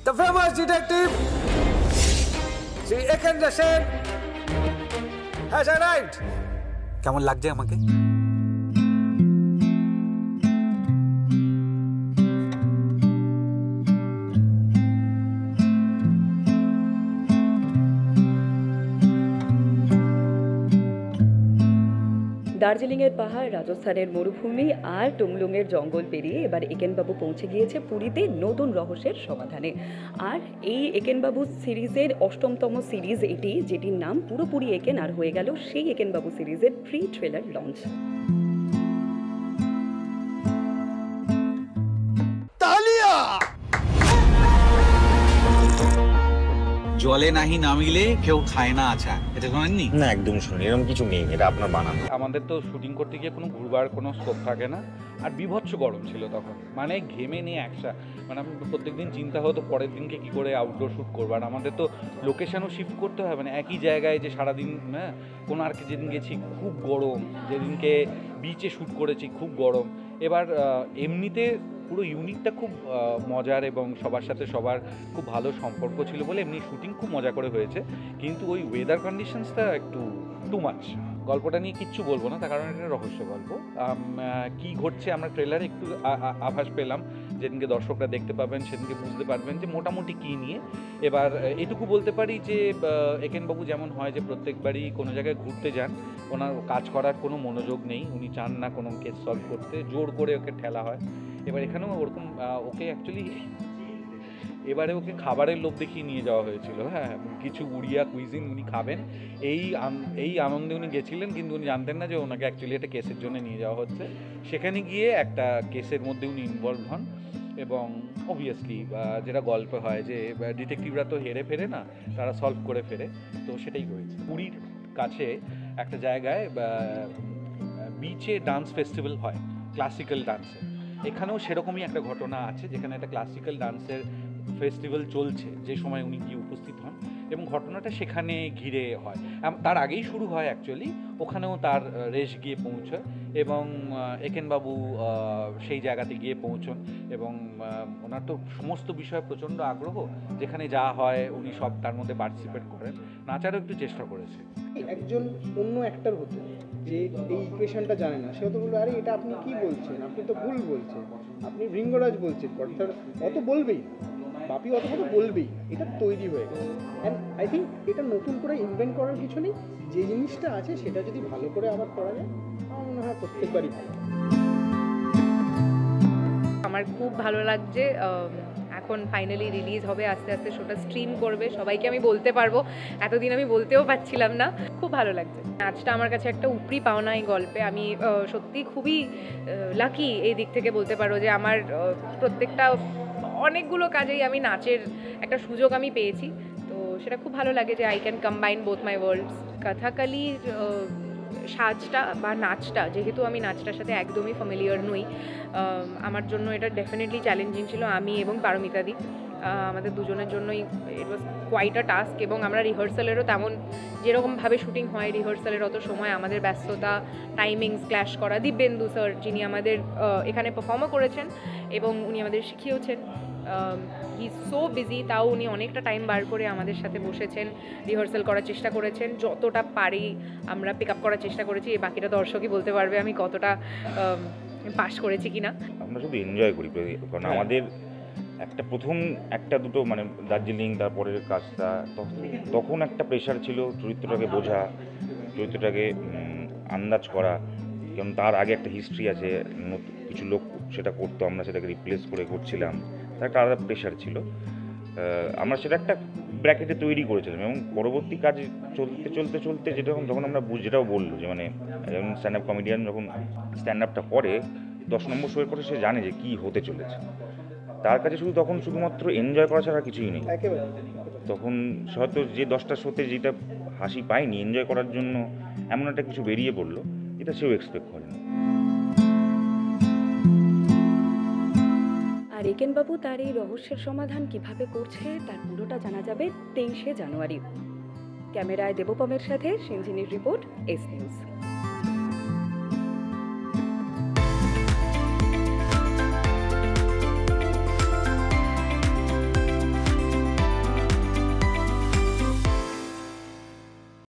The famous detective, Sri Ekendra Sen, has arrived. কেমন লাগছে আমাকে? দার্জিলিংয়ের পাহাড়, রাজস্থানের মরুভূমি আর টুংলুংয়ের জঙ্গল পেরিয়ে এবার একেনবাবু পৌঁছে গিয়েছে পুরীতে নতুন রহস্যের সমাধানে। আর এই একেনবাবু সিরিজের ৮ম সিরিজ এটি, যেটির নাম পুরোপুরি একেন, আর হয়ে গেল সেই একেনবাবু সিরিজের প্রি ট্রেলার লঞ্চ। জলে নাহি নামিলে কেউ খায় না আচ্ছা, এটা শোনেননি? না, একদম শুনি, এরকম কিছু নেই, এটা আপনার বানানো। আমাদের তো শুটিং করতে গিয়ে কোনো ঘুরবার কোনো স্কোপ থাকে না, আর বিভৎস গরম ছিল তখন, মানে ঘেমে নিয়ে মানে আমি প্রত্যেকদিন চিন্তা হতো পরের দিনকে কী করে আউটডোর শ্যুট করবো। আর আমাদের তো লোকেশানও শিফট করতে হয়, মানে একই জায়গায় যে সারাদিন, হ্যাঁ, কোনো আর যেদিন গেছি খুব গরম, যেদিনকে বিচে শ্যুট করেছি খুব গরম। এবার এমনিতে পুরো ইউনিটটা খুব মজার এবং সবার সাথে সবার খুব ভালো সম্পর্ক ছিল বলে এমনি শুটিং খুব মজা করে হয়েছে, কিন্তু ওই ওয়েদার কন্ডিশনসটা একটু টু মাচ। গল্পটা নিয়ে কিচ্ছু বলবো না, তার কারণ এটা রহস্য গল্প। কী ঘটছে আমরা ট্রেলারে একটু আভাস পেলাম, যেদিনকে দর্শকরা দেখতে পাবেন সেদিনকে বুঝতে পারবেন যে মোটামুটি কী নিয়ে। এবার এটুকু বলতে পারি যে একেনবাবু যেমন হয় যে প্রত্যেকবারই কোনো জায়গায় ঘুরতে যান, ওনার কাজ করার কোনো মনোযোগ নেই, উনি চান না কোনো কেস সলভ করতে, জোর করে ওকে ঠেলা হয়। এবার এখানেও ওরকম ওকে অ্যাকচুয়ালি এবারে ওকে খাবারের লোভ দেখিয়ে নিয়ে যাওয়া হয়েছিল। হ্যাঁ, কিছু উড়িয়া কুইজিন উনি খাবেন এই আনন্দে উনি গেছিলেন, কিন্তু উনি জানতেন না যে ওনাকে অ্যাকচুয়ালি একটা কেসের জন্য নিয়ে যাওয়া হচ্ছে। সেখানে গিয়ে একটা কেসের মধ্যে উনি ইনভলভ হন এবং অবভিয়াসলি যেটা গল্পে হয় যে ডিটেকটিভরা তো হেরে ফেরে না, তারা সলভ করে ফেরে, তো সেটাই হয়েছে। পুরীর কাছে একটা জায়গায় বিচে ডান্স ফেস্টিভ্যাল হয়, ক্লাসিক্যাল ডান্সের। এখানেও সেরকমই একটা ঘটনা আছে, যেখানে একটা ক্লাসিক্যাল ডান্সের ফেস্টিভ্যাল চলছে যে সময় উনি গিয়ে উপস্থিত হন, এবং ঘটনাটা সেখানে ঘিরে হয়। তার আগেই শুরু হয় অ্যাকচুয়ালি, ওখানেও তার রেশ গিয়ে পৌঁছয় এবং একেনবাবু সেই জায়গাতে গিয়ে পৌঁছন এবং ওনার তো সমস্ত বিষয়ে প্রচণ্ড আগ্রহ, যেখানে যা হয় উনি সব তার মধ্যে পার্টিসিপেট করেন, নাচারও একটু চেষ্টা করেছে। একজন অন্য অ্যাক্টর হতো যে এই ইকুয়েশনটা জানে না, সে তো বললো আরে এটা আপনি কি বলছেন, আপনি তো ভুল বলছেন, আপনি ভৃঙ্গরাজ বলছেন, অর্থাৎ অত বলবেই বাপি, অত কথা বলবেই, এটা তৈরি হয়ে গেছে। অ্যান্ড আই থিঙ্ক এটা নতুন করে ইনভেন্ট করার কিছু নেই, যে জিনিসটা আছে সেটা যদি ভালো করে আবার করা যায় আমার মনে হয় প্রত্যেকবারই ভালো। আমার খুব ভালো লাগছে, এখন ফাইনালি রিলিজ হবে, আস্তে আস্তে শোটা স্ট্রিম করবে, সবাইকে আমি বলতে পারবো, এতদিন আমি বলতেও পারছিলাম না। খুব ভালো লাগছে, নাচটা আমার কাছে একটা উপরি পাওনা এই গল্পে। আমি সত্যি খুবই লাকি এই দিক থেকে বলতে পারো যে আমার প্রত্যেকটা অনেকগুলো কাজেই আমি নাচের একটা সুযোগ আমি পেয়েছি, তো সেটা খুব ভালো লাগে যে I can combine both my worlds. কথাকালির সাজটা বা নাচটা, যেহেতু আমি নাচটার সাথে একদমই ফ্যামিলিয়ার নই, আমার জন্য এটা ডেফিনেটলি চ্যালেঞ্জিং ছিল, আমি এবং পারমিতাদি আমাদের দুজনের জন্যই ইট ওয়াজ কোয়াইট আ টাস্ক। এবং আমরা রিহার্সালেরও তেমন, যেরকমভাবে শুটিং হয় রিহার্সালের অত সময়, আমাদের ব্যস্ততা, টাইমিংস ক্ল্যাশ করা। দিব্যেন্দু স্যার, যিনি আমাদের এখানে পারফর্মও করেছেন এবং উনি আমাদের শিখিয়েছেন, হি ইজ সো বিজি, তাও উনি অনেকটা টাইম বার করে আমাদের সাথে বসেছেন, রিহার্সাল করার চেষ্টা করেছেন, যতটা পারি আমরা পিক আপ করার চেষ্টা করেছি। এই বাকিটা দর্শকই বলতে পারবে আমি কতটা পাস করেছি কিনা। আমরা শুধু এনজয় করি, কারণ আমাদের প্রথম একটা দুটো মানে দার্জিলিং, তারপরের কাজটা, তখন একটা প্রেশার ছিল চরিত্রটাকে বোঝা, চরিত্রটাকে আন্দাজ করা, কারণ তার আগে একটা হিস্ট্রি আছে, কিছু লোক সেটা করতো, আমরা সেটাকে রিপ্লেস করে করছিলাম, তার একটা আলাদা প্রেশার ছিল। আমরা সেটা একটা ব্র্যাকেটে তৈরি করেছিলাম এবং পরবর্তী কাজ চলতে যখন আমরা যেটাও বললো যে মানে যেমন স্ট্যান্ড আপ কমেডিয়ান যখন স্ট্যান্ড আপটা করে 10 নম্বর শোয়ের পরে সে জানে যে কী হতে চলেছে, তার কাছে শুধুমাত্র এনজয় করা ছাড়া কিছুই নেই। তখন হয়তো যে 10টা শোতে যেটা হাসি পায়নি, এনজয় করার জন্য এমন একটা কিছু বেরিয়ে পড়লো এটা সেও এক্সপেক্ট করেনি। আর একেনবাবু তার এই রহস্যের সমাধান কিভাবে করছে তার পুরোটা জানা যাবে 23শে জানুয়ারি। ক্যামেরায় দেবপমের সাথে সিনজিনির রিপোর্ট, এস নিউজ।